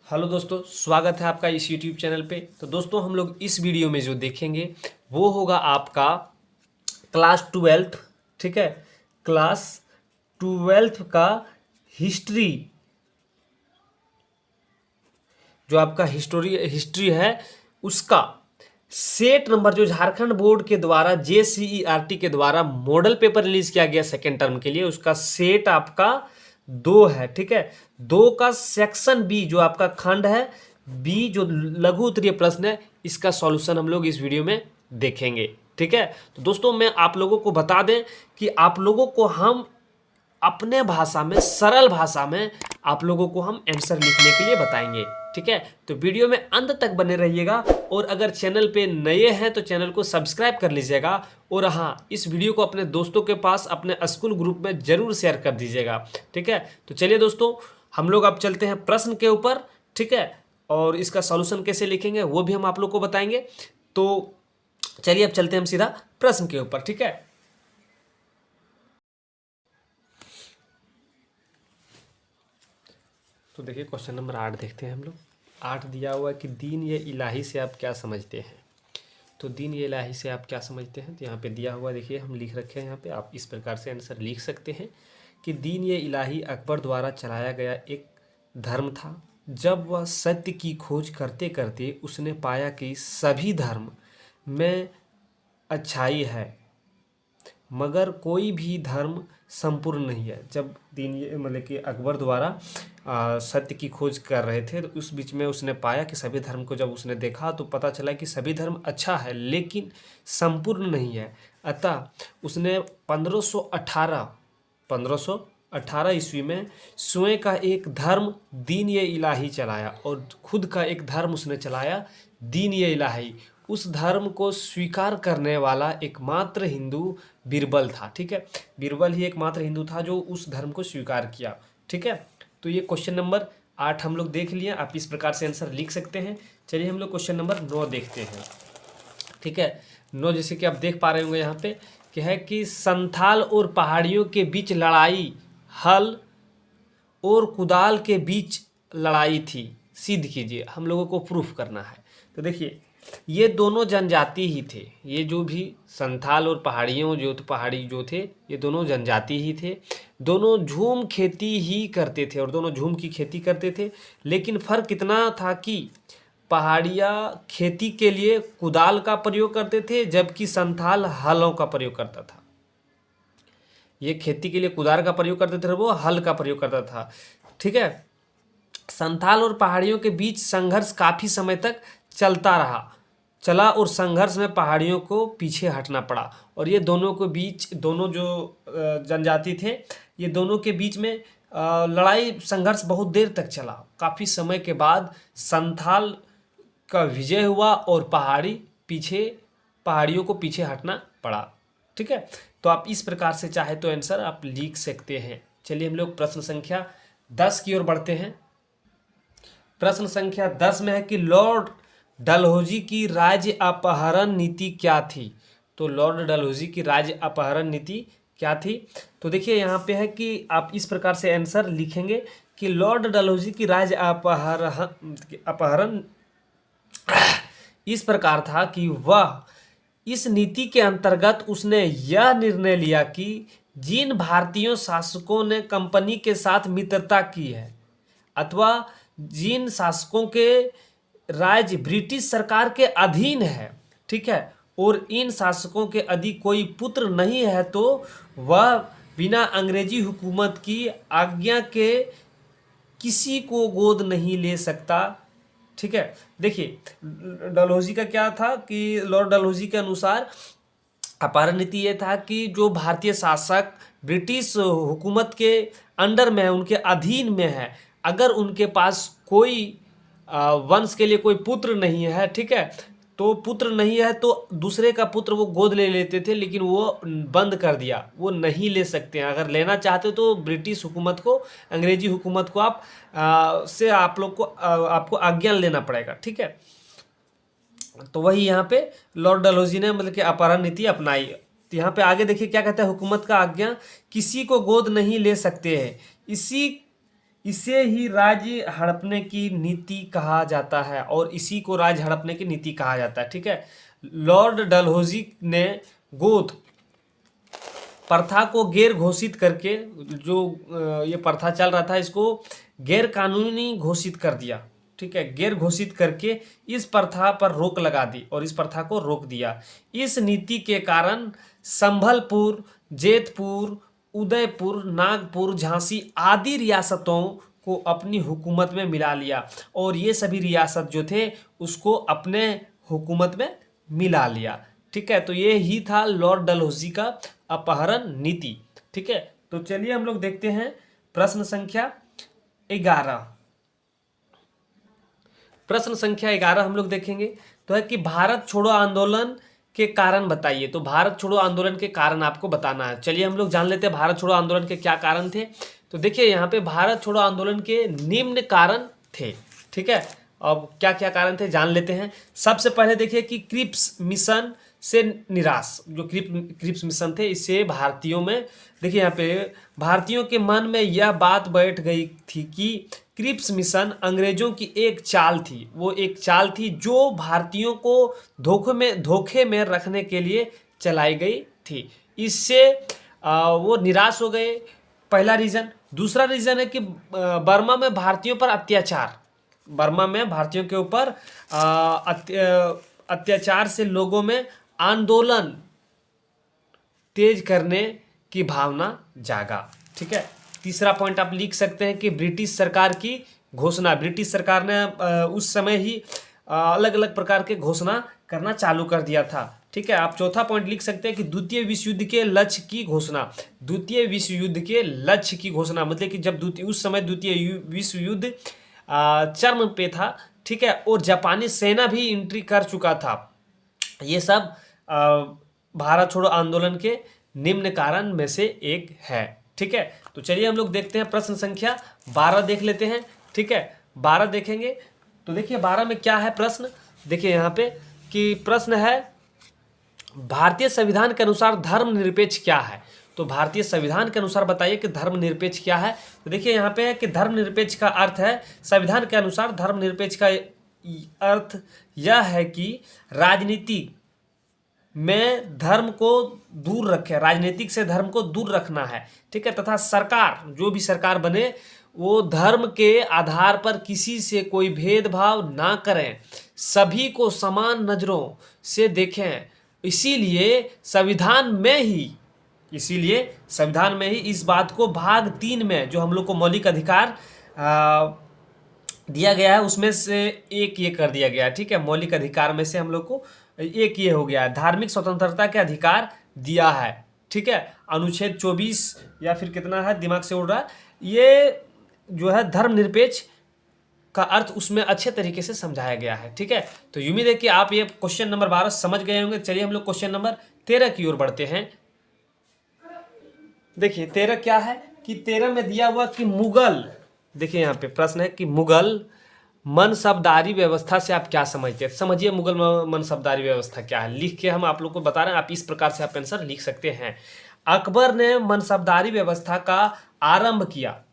Hello दोस्तों, स्वागत है आपका इस यूट्यूब चैनल पे। तो दोस्तों, हम लोग इस वीडियो में जो देखेंगे वो होगा आपका क्लास ट्वेल्थ। ठीक है, क्लास ट्वेल्थ का हिस्ट्री, जो आपका हिस्ट्री है उसका सेट नंबर, जो झारखंड बोर्ड के द्वारा JCERT के द्वारा मॉडल पेपर रिलीज किया गया सेकेंड टर्म के लिए, उसका सेट आपका 2 है। ठीक है, 2 का सेक्शन बी, जो आपका खंड है बी, जो लघु उत्तरीय प्रश्न है, इसका सॉल्यूशन हम लोग इस वीडियो में देखेंगे। ठीक है, तो दोस्तों मैं आप लोगों को बता दें कि आप लोगों को हम अपने भाषा में, सरल भाषा में आप लोगों को हम आंसर लिखने के लिए बताएंगे। ठीक है, तो वीडियो में अंत तक बने रहिएगा। और अगर चैनल पे नए हैं तो चैनल को सब्सक्राइब कर लीजिएगा। और हाँ, इस वीडियो को अपने दोस्तों के पास, अपने स्कूल ग्रुप में जरूर शेयर कर दीजिएगा। ठीक है, तो चलिए दोस्तों, हम लोग अब चलते हैं प्रश्न के ऊपर। ठीक है, और इसका सॉल्यूशन कैसे लिखेंगे वो भी हम आप लोग को बताएंगे। तो चलिए अब चलते हैं हम सीधा प्रश्न के ऊपर। ठीक है, तो देखिए क्वेश्चन नंबर 8 देखते हैं हम लोग। 8 दिया हुआ है कि दीन ये इलाही से आप क्या समझते हैं। तो दीन ये इलाही से आप क्या समझते हैं, तो यहाँ पे दिया हुआ देखिए हम लिख रखे हैं। यहाँ पे आप इस प्रकार से आंसर लिख सकते हैं कि दीन ये इलाही अकबर द्वारा चलाया गया एक धर्म था। जब वह सत्य की खोज करते करते उसने पाया कि सभी धर्म में अच्छाई है, मगर कोई भी धर्म संपूर्ण नहीं है। जब दीन ये मतलब कि अकबर द्वारा सत्य की खोज कर रहे थे, तो उस बीच में उसने पाया कि सभी धर्म को जब उसने देखा तो पता चला कि सभी धर्म अच्छा है लेकिन संपूर्ण नहीं है। अतः उसने 1518 ईस्वी में स्वयं का एक धर्म दीन ये इलाही चलाया, और खुद का एक धर्म उसने चलाया दीन ये इलाही। उस धर्म को स्वीकार करने वाला एकमात्र हिंदू बीरबल था। ठीक है, बीरबल ही एकमात्र हिंदू था जो उस धर्म को स्वीकार किया। ठीक है, तो ये क्वेश्चन नंबर 8 हम लोग देख लिए। आप इस प्रकार से आंसर लिख सकते हैं। चलिए हम लोग क्वेश्चन नंबर 9 देखते हैं। ठीक है, 9 जैसे कि आप देख पा रहे होंगे यहाँ पे क्या है कि संथाल और पहाड़ियों के बीच लड़ाई हल और कुदाल के बीच लड़ाई थी, सिद्ध कीजिए। हम लोगों को प्रूफ करना है। तो देखिए, ये दोनों जनजाति ही थे। ये जो भी संथाल और पहाड़ी जो थे, ये दोनों जनजाति ही थे। दोनों झूम खेती ही करते थे और दोनों झूम की खेती करते थे। लेकिन फ़र्क इतना था कि पहाड़िया खेती के लिए कुदाल का प्रयोग करते थे, जबकि संथाल हलों का प्रयोग करता था। ये खेती के लिए कुदाल का प्रयोग करते थे, वो हल का प्रयोग करता था। ठीक है, संथाल और पहाड़ियों के बीच संघर्ष काफ़ी समय तक चला और संघर्ष में पहाड़ियों को पीछे हटना पड़ा। और ये दोनों के बीच, दोनों जो जनजाति थे, ये दोनों के बीच में लड़ाई संघर्ष बहुत देर तक चला। काफ़ी समय के बाद संथाल का विजय हुआ और पहाड़ियों को पीछे हटना पड़ा। ठीक है, तो आप इस प्रकार से चाहे तो आंसर आप लिख सकते हैं। चलिए हम लोग प्रश्न संख्या 10 की ओर बढ़ते हैं। प्रश्न संख्या 10 में है कि लॉर्ड डलहौजी की राज्य अपहरण नीति क्या थी। तो लॉर्ड डलहौजी की राज्य अपहरण नीति क्या थी, तो देखिए यहाँ पे है कि आप इस प्रकार से आंसर लिखेंगे कि लॉर्ड डलहौजी की राज्य अपहरण इस प्रकार था कि वह इस नीति के अंतर्गत उसने यह निर्णय लिया कि जिन भारतीय शासकों ने कंपनी के साथ मित्रता की है, अथवा जिन शासकों के राज्य ब्रिटिश सरकार के अधीन है, ठीक है, और इन शासकों के यदि कोई पुत्र नहीं है, तो वह बिना अंग्रेजी हुकूमत की आज्ञा के किसी को गोद नहीं ले सकता। ठीक है, देखिए डलहौजी का क्या था कि लॉर्ड डलहौजी के अनुसार अपहरण नीति ये था कि जो भारतीय शासक ब्रिटिश हुकूमत के अंडर में है, उनके अधीन में है, अगर उनके पास कोई वंश के लिए कोई पुत्र नहीं है, ठीक है, तो पुत्र नहीं है तो दूसरे का पुत्र वो गोद ले लेते थे, लेकिन वो बंद कर दिया, वो नहीं ले सकते हैं। अगर लेना चाहते तो ब्रिटिश हुकूमत को, अंग्रेजी हुकूमत को आपको आज्ञा लेना पड़ेगा। ठीक है, तो वही यहाँ पे लॉर्ड डलहौजी ने मतलब कि अपहरण नीति अपनाई। तो यहाँ पे आगे देखिए क्या कहता है, हुकूमत का आज्ञा किसी को गोद नहीं ले सकते हैं। इसे ही राज्य हड़पने की नीति कहा जाता है और इसी को राज्य हड़पने की नीति कहा जाता है। ठीक है, लॉर्ड डलहौजी ने गोद प्रथा को गैर घोषित करके, जो ये प्रथा चल रहा था इसको गैर कानूनी घोषित कर दिया। ठीक है, गैर घोषित करके इस प्रथा पर रोक लगा दी और इस प्रथा को रोक दिया। इस नीति के कारण संभलपुर, जेतपुर, उदयपुर, नागपुर, झांसी आदि रियासतों को अपनी हुकूमत में मिला लिया और ये सभी रियासत जो थे उसको अपने हुकूमत में मिला लिया। ठीक है, तो ये ही था लॉर्ड डलहौजी का अपहरण नीति। ठीक है, तो चलिए हम लोग देखते हैं प्रश्न संख्या 11। प्रश्न संख्या 11 हम लोग देखेंगे तो है कि भारत छोड़ो आंदोलन के कारण बताइए। तो भारत छोड़ो आंदोलन के कारण आपको बताना है। चलिए हम लोग जान लेते हैं भारत छोड़ो आंदोलन के क्या कारण थे। तो देखिए यहाँ पे भारत छोड़ो आंदोलन के निम्न कारण थे। ठीक है, अब क्या क्या कारण थे जान लेते हैं। सबसे पहले देखिए कि क्रिप्स मिशन से निराश, जो क्रिप्स मिशन थे इससे भारतीयों में, देखिए यहाँ पे भारतीयों के मन में यह बात बैठ गई थी कि क्रिप्स मिशन अंग्रेजों की एक चाल थी। वो एक चाल थी जो भारतीयों को धोखे में रखने के लिए चलाई गई थी। इससे वो निराश हो गए, पहला रीज़न। दूसरा रीज़न है कि बर्मा में भारतीयों पर अत्याचार, बर्मा में भारतीयों के ऊपर अत्याचार से लोगों में आंदोलन तेज करने की भावना जागा। ठीक है, तीसरा पॉइंट आप लिख सकते हैं कि ब्रिटिश सरकार की घोषणा, ब्रिटिश सरकार ने उस समय ही अलग अलग प्रकार के घोषणा करना चालू कर दिया था। ठीक है, आप चौथा पॉइंट लिख सकते हैं कि द्वितीय विश्व युद्ध के लक्ष्य की घोषणा, द्वितीय विश्व युद्ध के लक्ष्य की घोषणा, मतलब कि जब उस समय द्वितीय विश्व युद्ध चरम पे था। ठीक है, और जापानी सेना भी एंट्री कर चुका था। ये सब भारत छोड़ो आंदोलन के निम्न कारण में से एक है। ठीक है, तो चलिए हम लोग देखते हैं प्रश्न संख्या 12 देख लेते हैं। ठीक है, 12 देखेंगे तो देखिए 12 में क्या है प्रश्न। देखिए यहाँ पे कि प्रश्न है भारतीय संविधान के अनुसार धर्मनिरपेक्ष क्या है। तो भारतीय संविधान के अनुसार बताइए कि धर्मनिरपेक्ष क्या है। तो देखिए यहाँ पे है कि धर्मनिरपेक्ष का अर्थ है, संविधान के अनुसार धर्मनिरपेक्ष का अर्थ यह है कि राजनीति में धर्म को दूर रखे, राजनीतिक से धर्म को दूर रखना है। ठीक है, तथा सरकार, जो भी सरकार बने वो धर्म के आधार पर किसी से कोई भेदभाव ना करें, सभी को समान नज़रों से देखें। इसीलिए संविधान में ही इस बात को भाग 3 में जो हम लोग को मौलिक अधिकार दिया गया है उसमें से एक ये कर दिया गया है। ठीक है, मौलिक अधिकार में से हम लोग को एक ये हो गया है, धार्मिक स्वतंत्रता के अधिकार दिया है। ठीक है, अनुच्छेद 24 या फिर कितना है दिमाग से उड़ रहा है, ये जो है धर्मनिरपेक्ष का अर्थ उसमें अच्छे तरीके से समझाया गया है। ठीक है, तो उम्मीद है कि आप ये क्वेश्चन नंबर 12 समझ गए होंगे। चलिए हम लोग क्वेश्चन नंबर 13 की ओर बढ़ते हैं। देखिए 13 क्या है कि 13 में दिया हुआ कि मुगल, देखिए यहाँ पे प्रश्न है कि मुगल मनसबदारी व्यवस्था से आप क्या समझते हैं। समझिए मुगल मनसबदारी व्यवस्था क्या है, लिख के हम आप लोग को बता रहे हैं। आप इस प्रकार से आप आंसर लिख सकते हैं। अकबर ने मनसबदारी व्यवस्था का आरंभ किया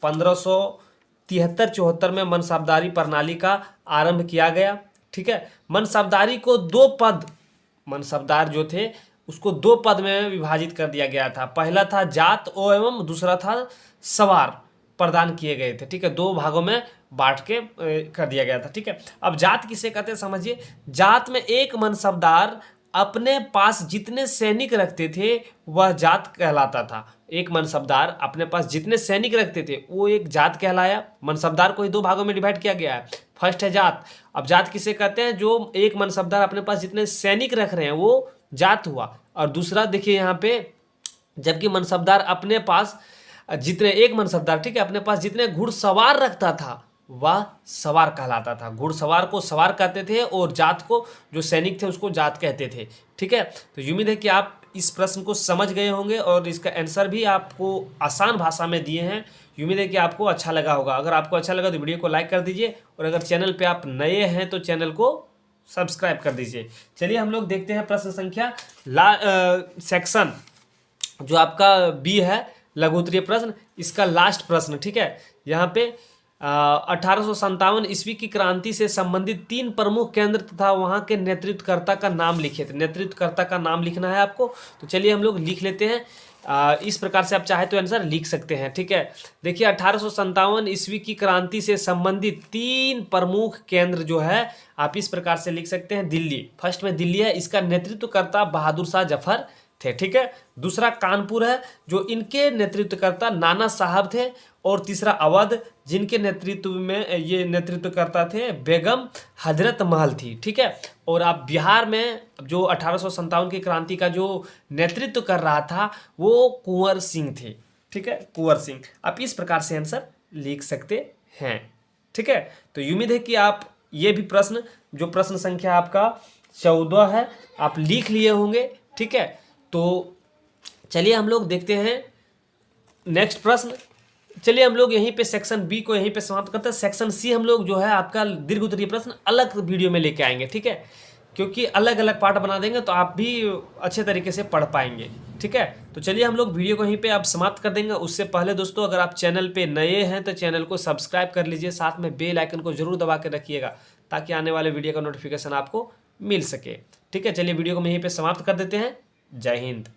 1573-74 में मनसबदारी प्रणाली का आरंभ किया गया। ठीक है, मनसबदारी को 2 पद, मनसबदार जो थे उसको 2 पद में विभाजित कर दिया गया था। पहला था जात एवं दूसरा था सवार प्रदान किए गए थे। ठीक है, 2 भागों में बांट के कर दिया गया था। ठीक है, अब जात किसे कहते हैं समझिए। जात में एक मनसबदार अपने पास जितने सैनिक रखते थे वह जात कहलाता था। एक मनसबदार अपने पास जितने सैनिक रखते थे वो एक जात कहलाया। मनसबदार को ही 2 भागों में डिवाइड किया गया है। फर्स्ट है जात। अब जात किसे कहते हैं, जो एक मनसबदार अपने पास जितने सैनिक रख रहे हैं वो जात हुआ। और दूसरा देखिए यहाँ पे, जबकि मनसबदार अपने पास जितने, एक मनसबदार ठीक है अपने पास जितने घुड़सवार रखता था वह सवार कहलाता था। घुड़सवार को सवार कहते थे और जात को, जो सैनिक थे उसको जात कहते थे। ठीक है, तो उम्मीद है कि आप इस प्रश्न को समझ गए होंगे और इसका आंसर भी आपको आसान भाषा में दिए हैं। उम्मीद है कि आपको अच्छा लगा होगा। अगर आपको अच्छा लगा तो वीडियो को लाइक कर दीजिए और अगर चैनल पे आप नए हैं तो चैनल को सब्सक्राइब कर दीजिए। चलिए हम लोग देखते हैं प्रश्न संख्या सेक्शन जो आपका बी है, लघु उत्तरीय प्रश्न, इसका लास्ट प्रश्न। ठीक है, यहाँ पे 1857 ईस्वी की क्रांति से संबंधित 3 प्रमुख केंद्र तथा वहाँ के नेतृत्वकर्ता का नाम लिखे थे। नेतृत्वकर्ता का नाम लिखना है आपको, तो चलिए हम लोग लिख लेते हैं। इस प्रकार से आप चाहे तो आंसर लिख सकते हैं, ठीक है। देखिए 1857 ईस्वी की क्रांति से संबंधित 3 प्रमुख केंद्र जो है आप इस प्रकार से लिख सकते हैं। दिल्ली, फर्स्ट में दिल्ली है, इसका नेतृत्वकर्ता बहादुर शाह जफर थे, ठीक है। दूसरा कानपुर है, जो इनके नेतृत्वकर्ता नाना साहब थे। और तीसरा अवध, जिनके नेतृत्व में ये नेतृत्वकर्ता थे बेगम हजरत महल थी, ठीक है। और आप बिहार में जो 1857 की क्रांति का जो नेतृत्व कर रहा था वो कुंवर सिंह थे, ठीक है, कुंवर सिंह। आप इस प्रकार से आंसर लिख सकते हैं, ठीक है। तो उम्मीद है कि आप ये भी प्रश्न, जो प्रश्न संख्या आपका 14 है, आप लिख लिए होंगे, ठीक है। तो चलिए हम लोग देखते हैं नेक्स्ट प्रश्न। चलिए हम लोग यहीं पे सेक्शन बी को यहीं पे समाप्त करते हैं। सेक्शन सी हम लोग जो है आपका दीर्घ उत्तरीय प्रश्न अलग वीडियो में लेके आएंगे, ठीक है, क्योंकि अलग अलग पार्ट बना देंगे तो आप भी अच्छे तरीके से पढ़ पाएंगे, ठीक है। तो चलिए हम लोग वीडियो को यहीं पे आप समाप्त कर देंगे। उससे पहले दोस्तों, अगर आप चैनल पे नए हैं तो चैनल को सब्सक्राइब कर लीजिए, साथ में बेल आइकन को जरूर दबा के रखिएगा ताकि आने वाले वीडियो का नोटिफिकेशन आपको मिल सके, ठीक है। चलिए वीडियो को हम यहीं पर समाप्त कर देते हैं। जय हिंद।